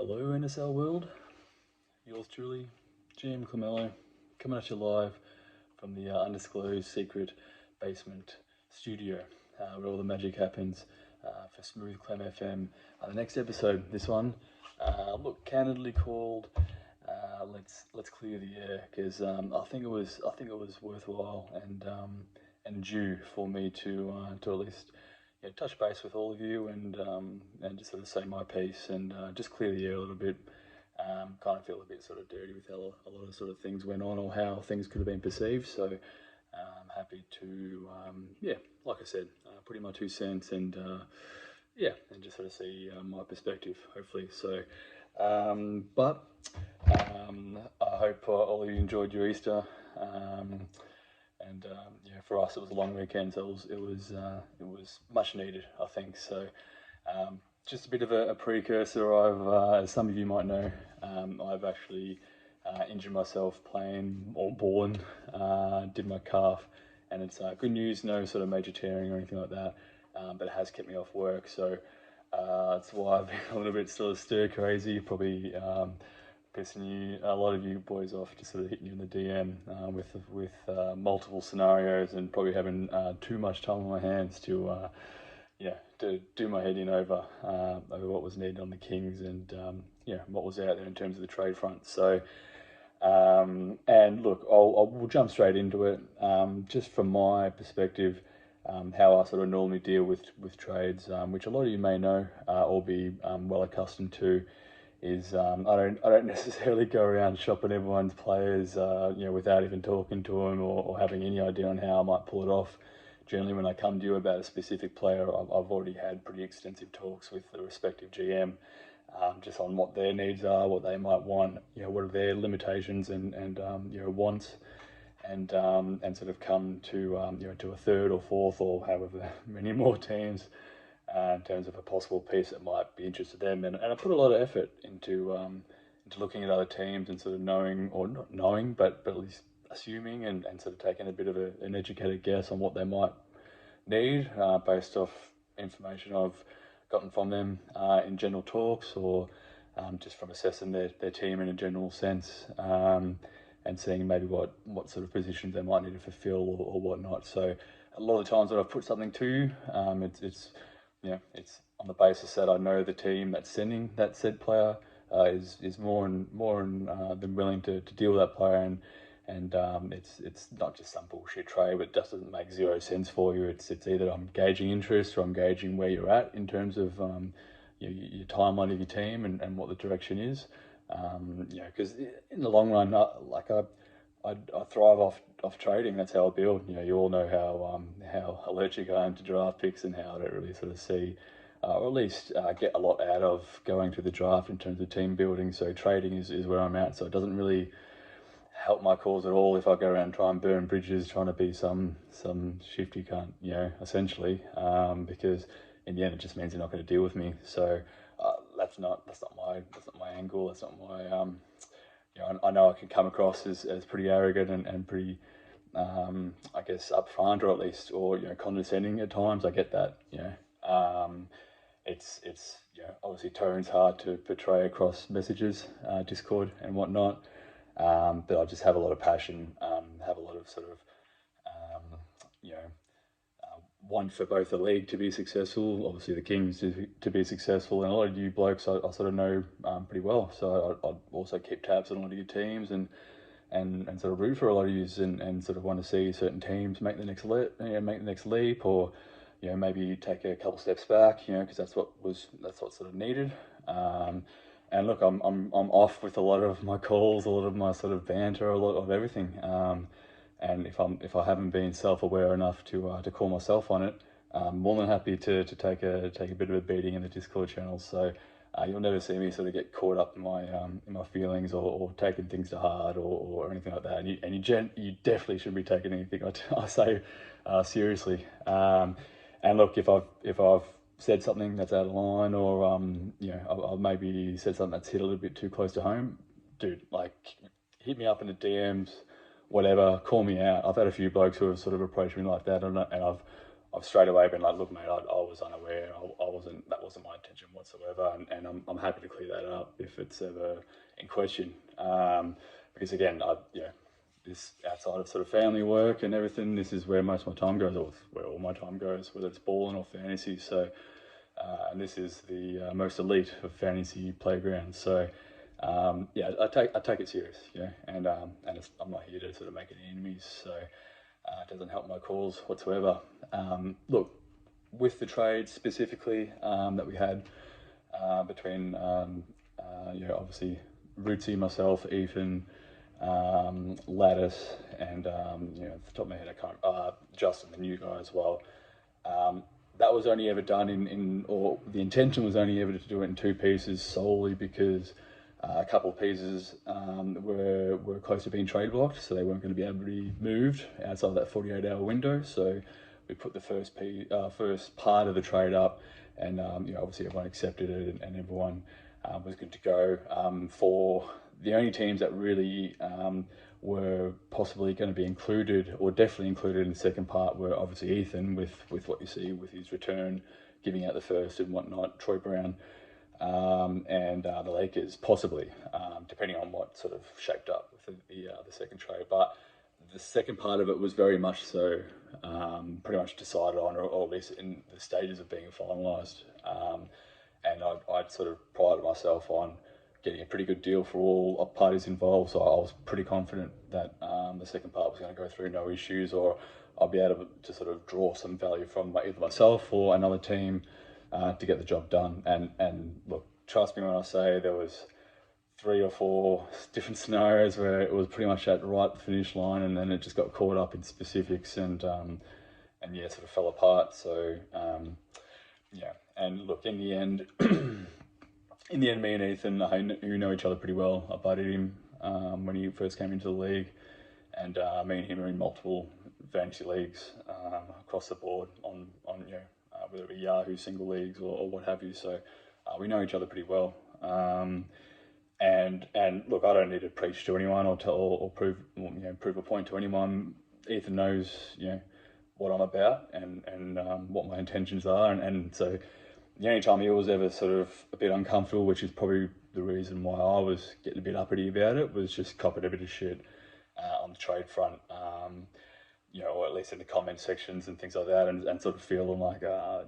Hello NSL world, yours truly, GM Klemm, coming at you live from the undisclosed secret basement studio where all the magic happens for smooth Klemm FM. The next episode, this one, look, candidly called let's clear the air, because I think it was worthwhile and due for me to at least touch base with all of you and just sort of say my piece and just clear the air a little bit. Kind of feel a bit sort of dirty with how a lot of sort of things went on or how things could have been perceived. So I'm happy to, like I said, put in my 2 cents and and just sort of see my perspective, hopefully. So, I hope all of you enjoyed your Easter. For us, it was a long weekend, so it was much needed, I think. So, just a bit of a precursor. As some of you might know, I've actually injured myself playing or balling. Did my calf, and it's good news, no sort of major tearing or anything like that. But it has kept me off work, so that's why I've been a little bit sort of stir crazy. Probably pissing a lot of you boys off, just sort of hitting you in the DM with multiple scenarios, and probably having too much time on my hands to do my head in over what was needed on the Kings and what was out there in terms of the trade front. So and look, we'll jump straight into it. Just from my perspective, how I sort of normally deal with trades, which a lot of you may know or be well accustomed to, is I don't necessarily go around shopping everyone's players, without even talking to them or having any idea on how I might pull it off. Generally, when I come to you about a specific player, I've already had pretty extensive talks with the respective GM, just on what their needs are, what they might want, what are their limitations and wants, and sort of come to to a third or fourth or however many more teams in terms of a possible piece that might be interested in them. And I put a lot of effort into looking at other teams and sort of knowing, or not knowing, but at least assuming and sort of taking a bit of an educated guess on what they might need based off information I've gotten from them in general talks, or just from assessing their team in a general sense, and seeing maybe what sort of positions they might need to fulfill or whatnot. So a lot of the times when I've put something to you, it's on the basis that I know the team that's sending that said player is more than willing to deal with that player, and it's not just some bullshit trade that just doesn't make zero sense for you. It's either I'm gauging interest or I'm gauging where you're at in terms of your timeline of your team and what the direction is. Because in the long run, I thrive off trading. That's how I build. You all know how allergic I am to draft picks and how I don't really sort of see, or at least get a lot out of going to the draft in terms of team building. So trading is where I'm at. So it doesn't really help my cause at all if I go around and try and burn bridges, trying to be some shifty cunt, essentially, because in the end it just means you're not going to deal with me. So that's not my angle. That's not my I know I can come across as pretty arrogant and pretty, I guess, upfront, or at least, or condescending at times. I get that. It's obviously tone's hard to portray across messages, Discord and whatnot. But I just have a lot of passion, have a lot of sort of, want for both the league to be successful, obviously the Kings to be successful, and a lot of you blokes I sort of know pretty well. So I also keep tabs on a lot of your teams and sort of root for a lot of you and sort of want to see certain teams make the next leap, or maybe take a couple steps back, because that's what's sort of needed. And look, I'm off with a lot of my calls, a lot of my sort of banter, a lot of everything. And if I haven't been self-aware enough to call myself on it, I'm more than happy to take a bit of a beating in the Discord channel. So you'll never see me sort of get caught up in my feelings or taking things to heart or anything like that. And you definitely should be taking anything I say seriously. And look, if I've said something that's out of line, or I've maybe said something that's hit a little bit too close to home, dude, like, hit me up in the DMs, whatever, call me out. I've had a few blokes who have sort of approached me like that, and I've straight away been like, look, mate, I was unaware. That wasn't my intention whatsoever, and I'm happy to clear that up if it's ever in question. Because again, this outside of sort of family work and everything, this is where most of my time goes, or where all my time goes, whether it's balling or fantasy. So, and this is the most elite of fantasy playgrounds. So, I take it serious, and I'm not here to sort of make any enemies. So. It doesn't help my cause whatsoever. Look, with the trade specifically that we had between, obviously Rootsy, myself, Ethan, Lattice, and off the top of my head, I can't. Justin, the new guy as well. That was only ever done or the intention was only ever to do it in 2 pieces solely because. A couple of pieces were close to being trade blocked, so they weren't going to be able to be moved outside of that 48-hour window. So we put the first part of the trade up, and obviously everyone accepted it, and everyone was good to go. For the only teams that really were possibly going to be included, or definitely included in the second part, were obviously Ethan with what you see with his return, giving out the first and whatnot, Troy Brown. And the Lakers, possibly, depending on what sort of shaped up with the second trade. But the second part of it was very much so pretty much decided on, or at least in the stages of being finalised. And I'd sort of prided myself on getting a pretty good deal for all parties involved, so I was pretty confident that the second part was going to go through no issues, or I'll be able to sort of draw some value from either myself or another team to get the job done. And look, trust me when I say there was 3 or 4 different scenarios where it was pretty much at the right finish line, and then it just got caught up in specifics and sort of fell apart. So and look, in the end, me and Ethan, who know each other pretty well, I buddied him when he first came into the league, and me and him are in multiple fantasy leagues across the board on whether it be Yahoo single leagues or what have you. So we know each other pretty well. And look, I don't need to preach to anyone or prove a point to anyone. Ethan knows what I'm about and what my intentions are, and so the only time he was ever sort of a bit uncomfortable, which is probably the reason why I was getting a bit uppity about it, was just copping a bit of shit on the trade front, or at least in the comment sections and things like that, and sort of feeling like, I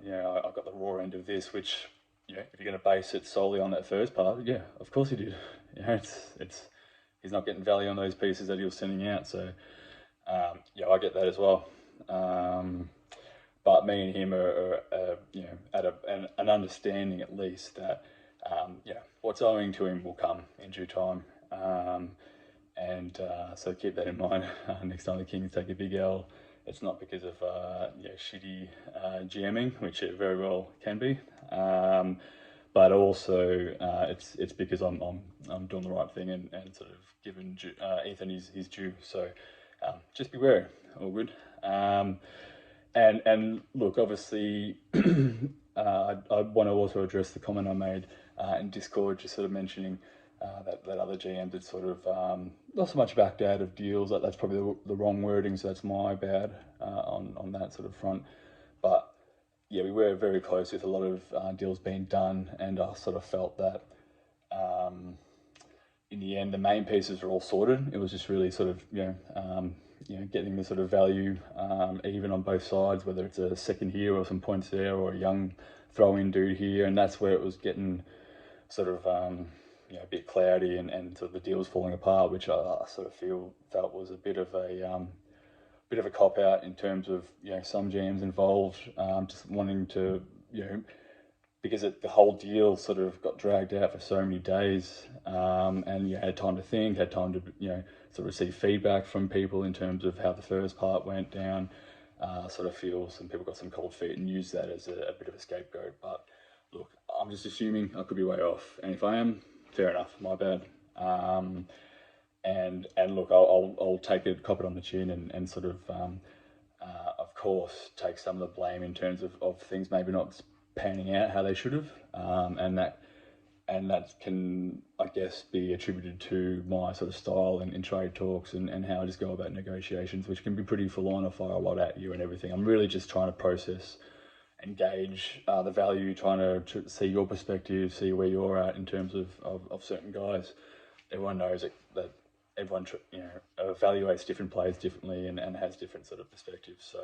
got the raw end of this, which, if you're going to base it solely on that first part, yeah, of course he did. It's he's not getting value on those pieces that he was sending out, so I get that as well. But me and him are at an understanding at least that what's owing to him will come in due time, so keep that in mind. Next time the Kings take a big L, it's not because of shitty GMing, which it very well can be, but also it's because I'm doing the right thing and sort of giving Ethan his due. So just be wary. All good. And look, obviously, I want to also address the comment I made in Discord, just sort of mentioning that other GMs had sort of not so much backed out of deals. That's probably the wrong wording, so that's my bad on that sort of front. But yeah, we were very close with a lot of deals being done, and I sort of felt that in the end, the main pieces were all sorted. It was just really sort of getting the sort of value even on both sides, whether it's a second here or some points there, or a young throw-in dude here, and that's where it was getting sort of a bit cloudy and sort of the deal was falling apart, which I sort of felt was a bit of a cop out in terms of some GMs involved just wanting to because the whole deal sort of got dragged out for so many days, and you had time to think, had time to sort of receive feedback from people in terms of how the first part went down. Sort of feel some people got some cold feet and used that as a bit of a scapegoat. But look, I'm just assuming I could be way off, and if I am, fair enough, my bad. And look, I'll take it, cop it on the chin, and sort of course take some of the blame in terms of things maybe not panning out how they should have, and and that can, I guess, be attributed to my sort of style in trade talks and how I just go about negotiations, which can be pretty full on. I fire a lot at you and everything. I'm really just trying to process, engage the value, trying to see your perspective, see where you're at in terms of certain guys. Everyone knows that everyone evaluates different players differently and has different sort of perspectives. So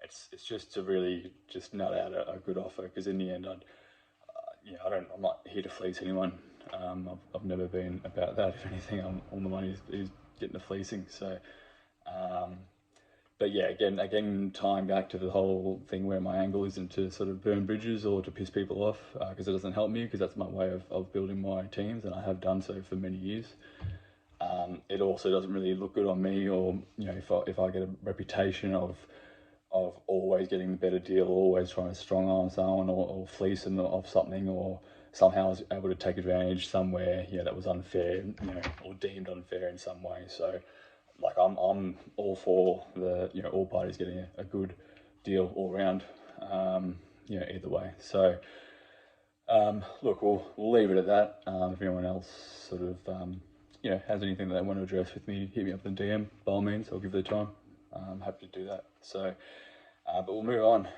it's just to really just nut out a good offer, because in the end, I'm not here to fleece anyone. I've never been about that. If anything, all the money is getting the fleecing. So. But yeah, again, tying back to the whole thing where my angle isn't to sort of burn bridges or to piss people off, because it doesn't help me, because that's my way of building my teams, and I have done so for many years. It also doesn't really look good on me, or if I get a reputation of always getting the better deal, always trying to strong arm someone or fleece them of something, or somehow I was able to take advantage somewhere that was unfair, or deemed unfair in some way. So. Like I'm all for all parties getting a good deal all round, either way. So look, we'll leave it at that. If anyone else sort of has anything that they want to address with me, hit me up in DM. By all means, I'll give it the time. I'm happy to do that. So, but we'll move on.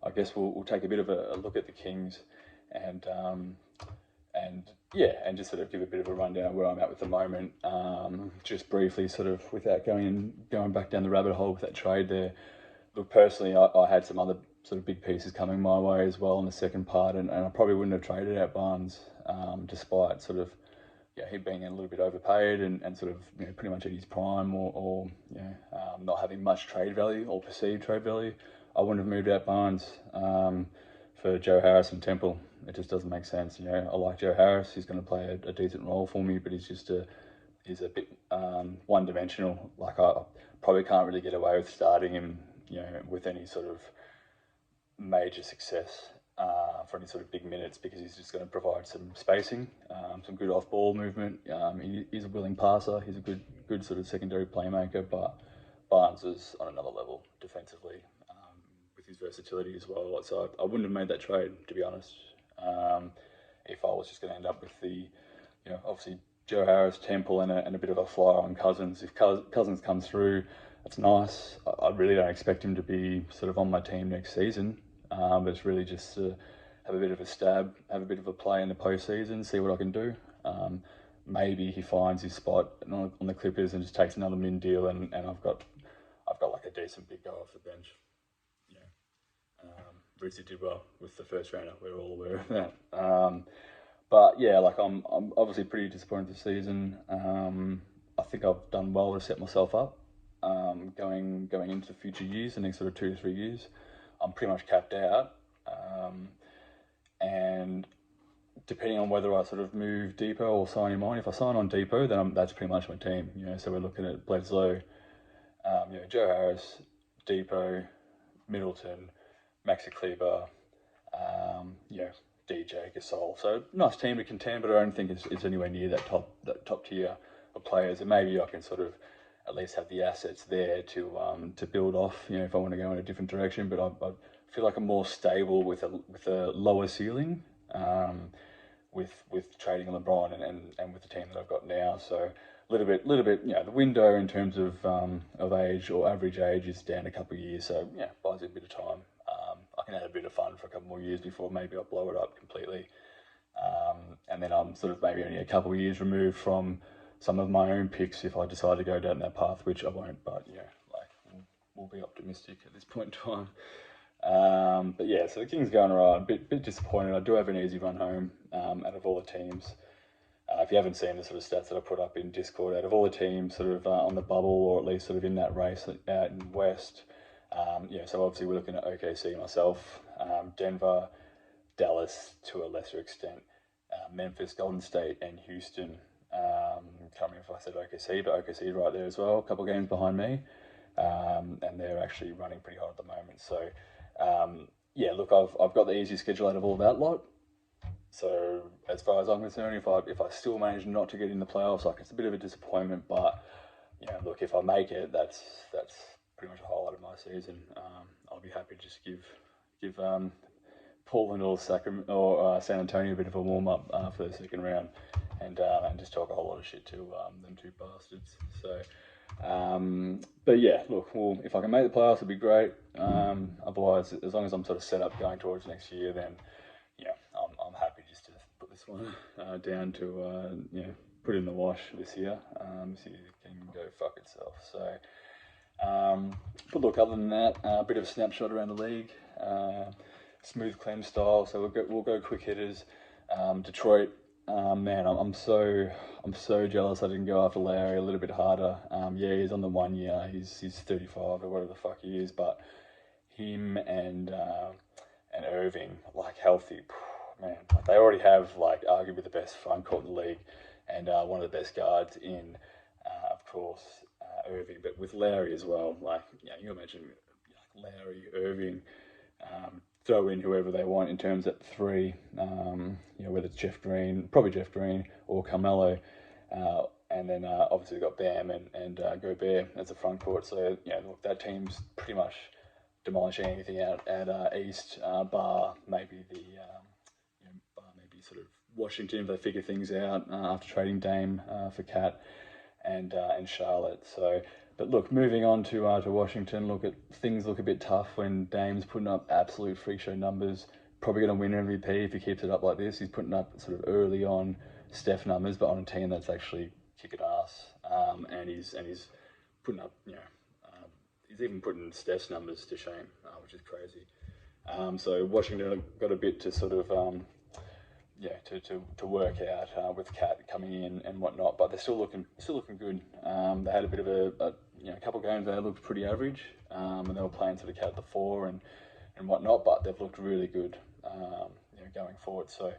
I guess we'll take a bit of a look at the Kings and just sort of give a bit of a rundown of where I'm at with the moment. Just briefly, sort of without going back down the rabbit hole with that trade there. Look, personally, I had some other sort of big pieces coming my way as well in the second part, and I probably wouldn't have traded out Barnes, despite sort of he being a little bit overpaid and sort of pretty much at his prime, or not having much trade value or perceived trade value. I wouldn't have moved out Barnes for Joe Harris and Temple. It just doesn't make sense. I like Joe Harris. He's going to play a decent role for me, but he's a bit one-dimensional. Like I probably can't really get away with starting him, with any sort of major success for any sort of big minutes, because he's just going to provide some spacing, some good off-ball movement. He's a willing passer. He's a good sort of secondary playmaker, but Barnes is on another level defensively, with his versatility as well. So I wouldn't have made that trade, to be honest. If I was just going to end up with the, obviously Joe Harris, Temple, and a bit of a flyer on Cousins. If Cousins comes through, that's nice. I really don't expect him to be sort of on my team next season, but it's really just to have a bit of a stab, have a bit of a play in the postseason, see what I can do. Maybe he finds his spot on the Clippers and just takes another min deal, and I've got like a decent big go off the bench. Rizzi did well with the first rounder. We're all aware of that. But yeah, like I'm obviously pretty disappointed this season. I think I've done well to set myself up going into the future years, the next sort of 2 to 3 years. I'm pretty much capped out, and depending on whether I sort of move Depot or sign him on. If I sign on Depot, then that's pretty much my team. So we're looking at Bledsoe, Joe Harris, Depot, Middleton, Maxi Kleber, DJ, Gasol. So nice team to contend, but I don't think it's anywhere near that top tier of players. And maybe I can sort of at least have the assets there to build off. If I want to go in a different direction, but I feel like I'm more stable with a lower ceiling, with trading LeBron and with the team that I've got now. So a little bit, the window in terms of age or average age is down a couple of years. So buys it a bit of time. I can have a bit of fun for a couple more years before maybe I'll blow it up completely. And then I'm sort of maybe only a couple of years removed from some of my own picks if I decide to go down that path, which I won't, but we'll be optimistic at this point in time. But yeah, so the Kings going all right. A bit disappointed. I do have an easy run home out of all the teams. If you haven't seen the sort of stats that I put up in Discord, out of all the teams sort of on the bubble, or at least sort of in that race out in West, so obviously we're looking at OKC, myself, Denver, Dallas to a lesser extent, Memphis, Golden State, and Houston. Can't remember if I said OKC, but OKC is right there as well, a couple of games behind me, and they're actually running pretty hot at the moment. So, look, I've got the easy schedule out of all that lot. So as far as I'm concerned, if I still manage not to get in the playoffs, like, it's a bit of a disappointment. But look, if I make it, that's pretty much a highlight of my season. I'll be happy to just give Portland or San Antonio a bit of a warm up for the second round, and just talk a whole lot of shit to them two bastards. So, but yeah, look, well, if I can make the playoffs, it'd be great. Otherwise, as long as I'm sort of set up going towards next year, then yeah, I'm happy just to put this one down to put it in the wash this year. So it can go fuck itself. So. But look, other than that, a bit of a snapshot around the league. Smooth Klemm style, so we'll go quick hitters. Detroit, man, I'm so jealous I didn't go after Lowry a little bit harder. Yeah, he's on the 1 year. He's 35 or whatever the fuck he is, but him and Irving, like healthy, man, like they already have like arguably the best front court in the league, and one of the best guards in, of course, Irving, but with Lowry as well. Like, you imagine like Lowry, Irving, throw in whoever they want in terms at three, whether it's Jeff Green or Carmelo, and then obviously we've got Bam and Gobert as a front court. So look, that team's pretty much demolishing anything out at East, bar maybe sort of Washington if they figure things out after trading Dame for Cat and Charlotte. So. But look, moving on to Washington, things look a bit tough when Dame's putting up absolute freak show numbers. Probably going to win MVP if he keeps it up like this. He's putting up sort of early on Steph numbers, but on a team that's actually kicking ass. And he's putting up, he's even putting Steph's numbers to shame, which is crazy. So Washington got a bit to sort of to work out with Cat coming in and whatnot, but they're still looking good. They had a bit of a couple of games they looked pretty average, and they were playing sort of Cat at the 4 and whatnot, but they've looked really good going forward. So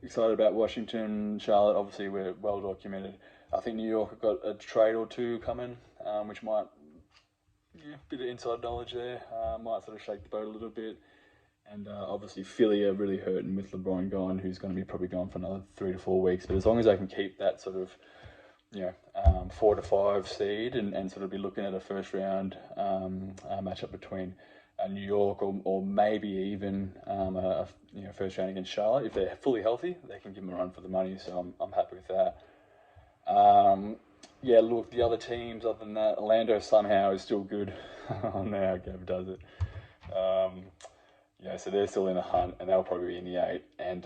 excited about Washington. Charlotte, obviously we're well documented. I think New York have got a trade or two coming, which might bit of inside knowledge there, might sort of shake the boat a little bit. And obviously Philly are really hurting with LeBron gone, who's going to be probably gone for another 3 to 4 weeks. But as long as they can keep that sort of 4 to 5 seed and sort of be looking at a first round matchup between New York or maybe even a first round against Charlotte, if they're fully healthy, they can give them a run for the money. So I'm happy with that. Look, the other teams other than that, Orlando somehow is still good. I don't know how Gav does it. So they're still in the hunt, and they'll probably be in the 8. And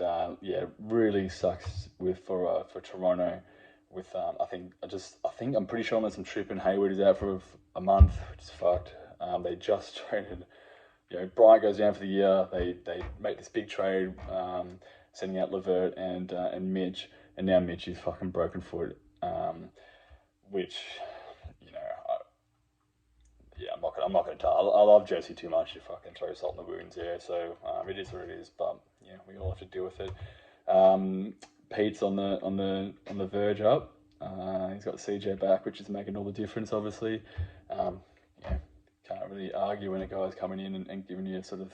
really sucks for Toronto. With I think I'm pretty sure some trip, and Hayward is out for a month, which is fucked. They just traded. Bryant goes down for the year. They make this big trade, sending out LeVert and Mitch, and now Mitch is fucking broken foot, which. I'm not going to tell. I love Jesse too much to fucking throw salt in the wounds there. So it is what it is. But we all have to deal with it. Pete's on the verge up. He's got CJ back, which is making all the difference. Obviously, can't really argue when a guy's coming in and giving you sort of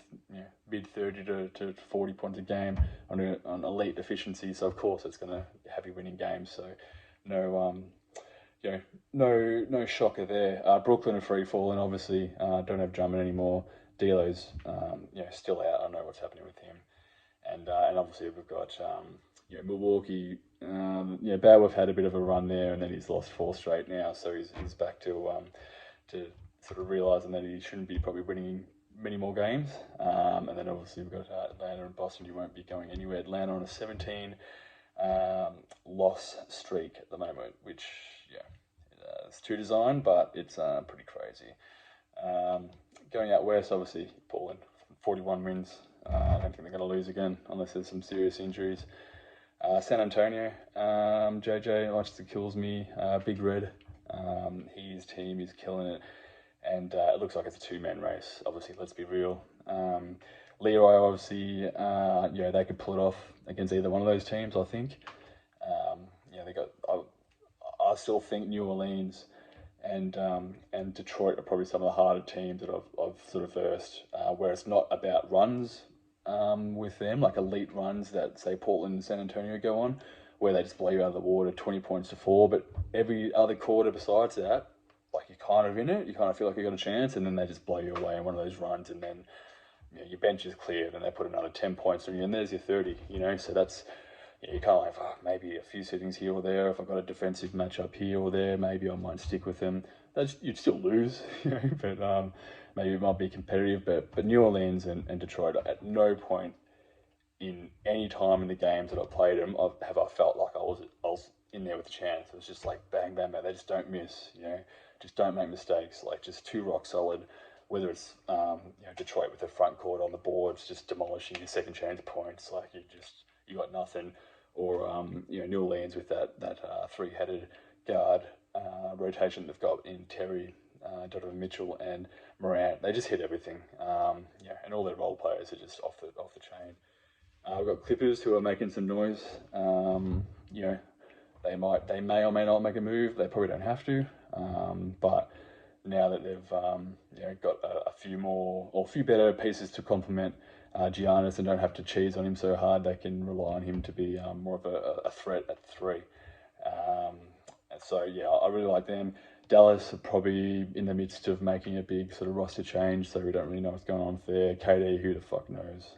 mid 30 to 40 points a game on elite efficiency. So of course it's going to have you winning games. So no shocker there. Brooklyn are free falling, obviously. Don't have Drummond anymore. D'Lo's, still out. I don't know what's happening with him. And obviously we've got, Milwaukee. Bauer's had a bit of a run there, and then he's lost 4 straight now. So he's back to sort of realising that he shouldn't be probably winning many more games. And then obviously we've got Atlanta and Boston. You won't be going anywhere. Atlanta on a 17 loss streak at the moment, which it's to design, but it's pretty crazy. Going out west, obviously Portland, 41 wins. I don't think they're going to lose again unless there's some serious injuries. San Antonio, JJ likes to kills me. Big Red, his team is killing it, and it looks like it's a 2-man race. Obviously, let's be real. Leroy, obviously, they could pull it off against either one of those teams. I think. They got. I still think New Orleans and Detroit are probably some of the harder teams that I've sort of versed, where it's not about runs with them, like elite runs that, say, Portland and San Antonio go on, where they just blow you out of the water 20 points to 4, but every other quarter besides that, like you're kind of in it, you kind of feel like you got a chance, and then they just blow you away in one of those runs, and then, your bench is cleared and they put another 10 points on you, and there's your 30. So that's, you kind of like, maybe a few settings here or there. If I've got a defensive matchup here or there, maybe I might stick with them. You'd still lose, but maybe it might be competitive. But New Orleans and Detroit, at no point in any time in the games that I've played them have I felt like I was in there with a chance. It was just like bang, bang, bang. They just don't miss, just don't make mistakes. Like, just too rock solid. Whether it's Detroit with the front court on the boards, just demolishing your second chance points, like you got nothing, or New Orleans with that three-headed guard rotation they've got in Terry, Donovan Mitchell, and Morant. They just hit everything, and all their role players are just off the chain. We've got Clippers who are making some noise. They may or may not make a move. They probably don't have to, but now that they've got a few better pieces to complement Giannis and don't have to cheese on him so hard, they can rely on him to be more of a threat at three. I really like them. Dallas are probably in the midst of making a big sort of roster change, so we don't really know what's going on there. KD, who the fuck knows?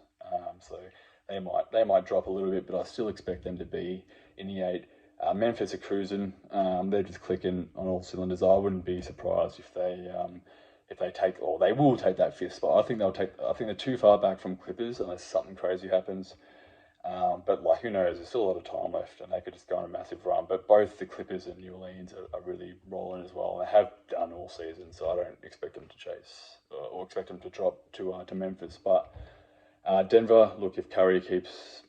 So they might drop a little bit, but I still expect them to be in the 8. Memphis are cruising. They're just clicking on all cylinders. I wouldn't be surprised if they take, or they will take that 5th spot. I think they're too far back from Clippers unless something crazy happens. But who knows? There's still a lot of time left, and they could just go on a massive run. But both the Clippers and New Orleans are really rolling as well. And they have done all season, so I don't expect them to chase or expect them to drop to Memphis. But Denver, look, if Curry keeps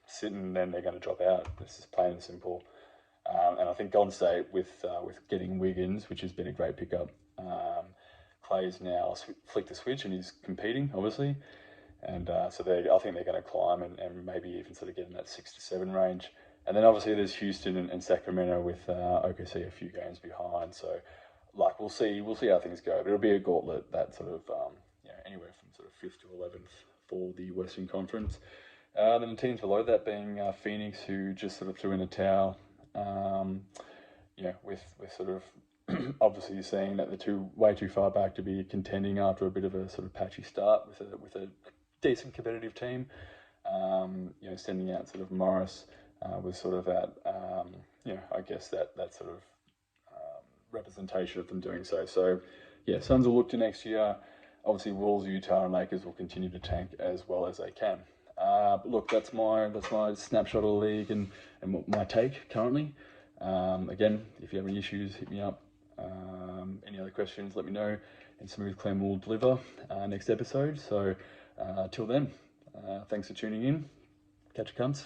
sitting, then they're going to drop out. This is plain and simple. And I think Golden State, with getting Wiggins, which has been a great pickup, Clay's now flicked the switch and he's competing, obviously. And I think they're going to climb and maybe even sort of get in that 6 to 7 range. And then obviously there's Houston and Sacramento with OKC a few games behind. So we'll see how things go. But it'll be a gauntlet that sort of anywhere from sort of 5th to 11th for the Western Conference. Then the teams below that being Phoenix, who just sort of threw in a towel. With sort of obviously seeing that they're way too far back to be contending after a bit of a sort of patchy start with a decent competitive team. Sending out sort of Morris was sort of that, I guess that sort of representation of them doing so. So, Suns will look to next year. Obviously, Wolves, Utah, and Lakers will continue to tank as well as they can. But look, that's my snapshot of the league and my take currently. Again, if you have any issues, hit me up. Any other questions, let me know. And Smooth Klemm will deliver next episode. So till then, thanks for tuning in. Catch you, cunts.